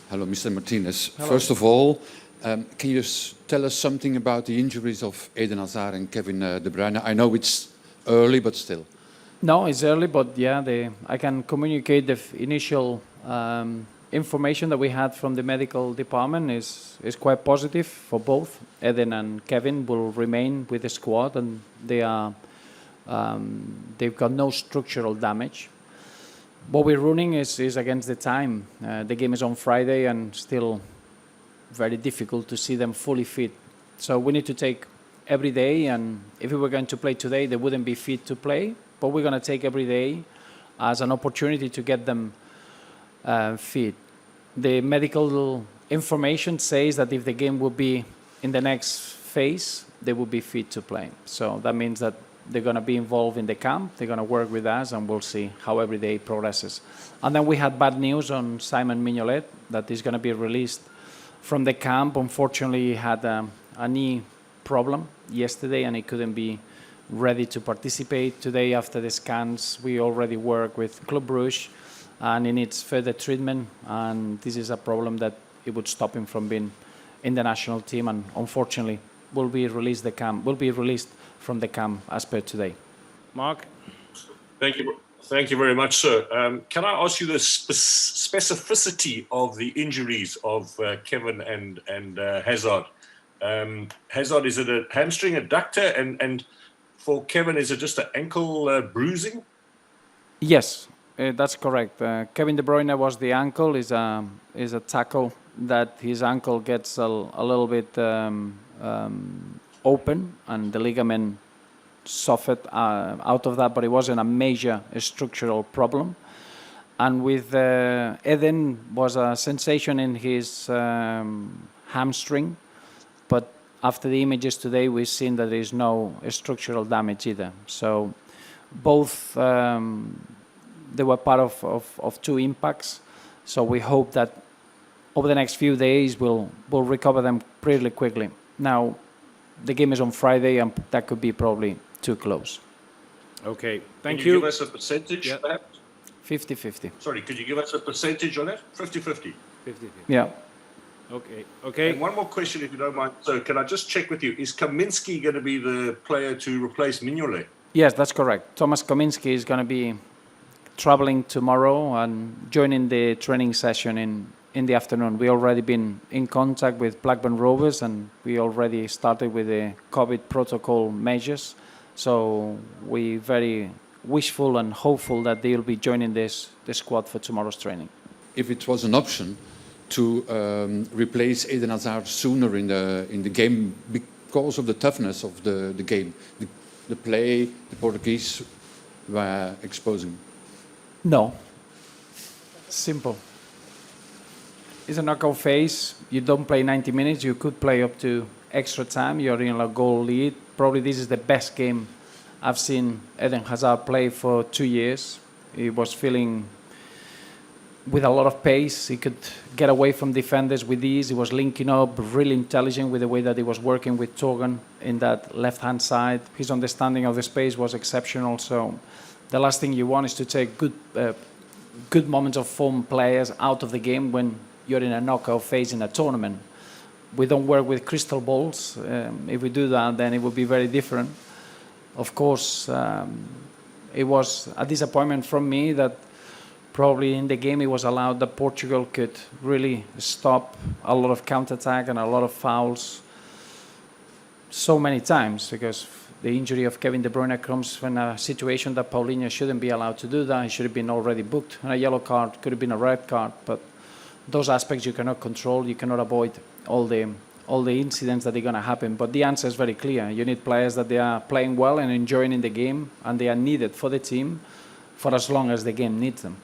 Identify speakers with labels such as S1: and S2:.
S1: Hello, Mr. Martinez.
S2: Hello.
S1: First of all, can you tell us something about the injuries of Eden Hazard and Kevin De Bruyne? I know it's early, but still.
S2: No, it's early, but yeah, I can communicate the initial information that we had from the medical department is quite positive for both. Eden and Kevin will remain with the squad, and they've got no structural damage. What we're running is against the time. The game is on Friday, and still very difficult to see them fully fit. So we need to take every day, and if we were going to play today, they wouldn't be fit to play. But we're going to take every day as an opportunity to get them fit. The medical information says that if the game will be in the next phase, they will be fit to play. So that means that they're going to be involved in the camp. They're going to work with us, and we'll see how every day progresses. And then we had bad news on Simon Mignolet, that he's going to be released from the camp. Unfortunately, he had a knee problem yesterday, and he couldn't be ready to participate. Today, after the scans, we already work with Club Brugge, and he needs further treatment. And this is a problem that it would stop him from being in the national team, and unfortunately, will be released from the camp as per today.
S3: Mark?
S4: Thank you very much, sir. Can I ask you the specificity of the injuries of Kevin and Hazard? Hazard, is it a hamstring adductor, and for Kevin, is it just an ankle bruising?
S2: Yes, that's correct. Kevin De Bruyne was the ankle. Is a tackle that his ankle gets a little bit open, and the ligament suffered out of that, but it wasn't a major structural problem. And with Eden was a sensation in his hamstring, but after the images today, we've seen that there is no structural damage either. So both, they were part of two impacts. So we hope that over the next few days, we'll recover them pretty quickly. Now, the game is on Friday, and that could be probably too close.
S3: Okay, thank
S4: Can
S3: you.
S4: you give us a percentage, perhaps?
S2: 50-50.
S4: Sorry, could you give us a percentage on that? 50-50.
S3: 50-50.
S2: Yeah.
S3: Okay.
S4: And one more question, if you don't mind. So can I just check with you, is Kaminski going to be the player to replace Mignolet?
S2: Yes, that's correct. Thomas Kaminski is going to be traveling tomorrow and joining the training session in the afternoon. We already been in contact with Blackburn Rovers, and we already started with the COVID protocol measures. So we're very wishful and hopeful that they'll be joining the squad for tomorrow's training.
S1: If it was an option to replace Eden Hazard sooner in the game because of the toughness of the game, the play the Portuguese were exposing.
S2: No. Simple. It's a knockout phase. You don't play 90 minutes. You could play up to extra time. You're in a goal lead. Probably this is the best game I've seen Eden Hazard play for 2 years. He was feeling with a lot of pace. He could get away from defenders with ease. He was linking up, really intelligent with the way that he was working with Torgan in that left-hand side. His understanding of the space was exceptional. So the last thing you want is to take good moments of form players out of the game when you're in a knockout phase in a tournament. We don't work with crystal balls. If we do that, then it would be very different. Of course, it was a disappointment from me that probably in the game it was allowed that Portugal could really stop a lot of counterattack and a lot of fouls so many times, because the injury of Kevin De Bruyne comes from a situation that Paulinho shouldn't be allowed to do that. He should have been already booked. And a yellow card could have been a red card, but those aspects you cannot control. You cannot avoid all the incidents that are going to happen. But the answer is very clear. You need players that they are playing well and enjoying in the game, and they are needed for the team for as long as the game needs them.